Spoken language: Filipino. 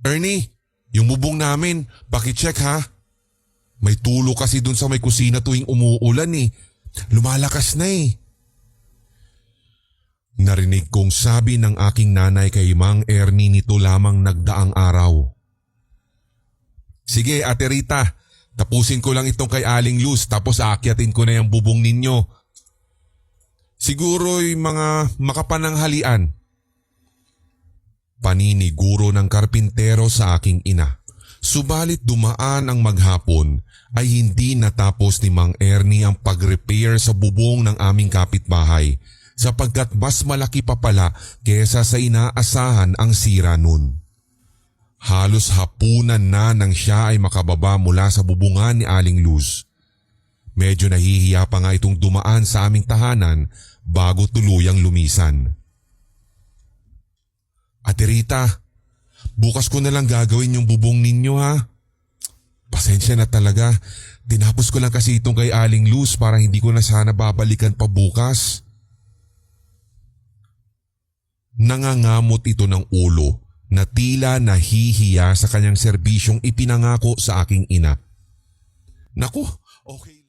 Ernie, yung bubong namin, pakicheck ha. May tulo kasi dun sa may kusina tuwing umuulan eh. Lumalakas na eh. Narinig kong sabi ng aking nanay kay Mang Ernie nito lamang nagdaang araw. Sige Ate Rita, tapusin ko lang itong kay Aling Luz tapos aakyatin ko na yung bubong ninyo. Siguro'y mga makapananghalian. Paniniguro ng karpintero sa aking ina. Subalit dumaan ang maghapon ay hindi natapos ni Mang Ernie ang pag-repair sa bubong ng aming kapitbahay sapagkat mas malaki pa pala kesa sa inaasahan ang sira nun. Halos hapunan na nang siya ay makababa mula sa bubungan ni Aling Luz. Medyo nahihiya pa nga itong dumaan sa aming tahanan bago tuluyang lumisan. Ate Rita, bukas ko na lang gagawin yung bubong ninyo ha. Pasensya na talaga. Tinapos ko lang kasi itong kay Aling Luz para hindi ko na sana babalikan pa bukas. Nangangamot ito ng ulo na tila nahihiya sa kanyang serbisyong ipinangako sa aking ina. Naku, okay.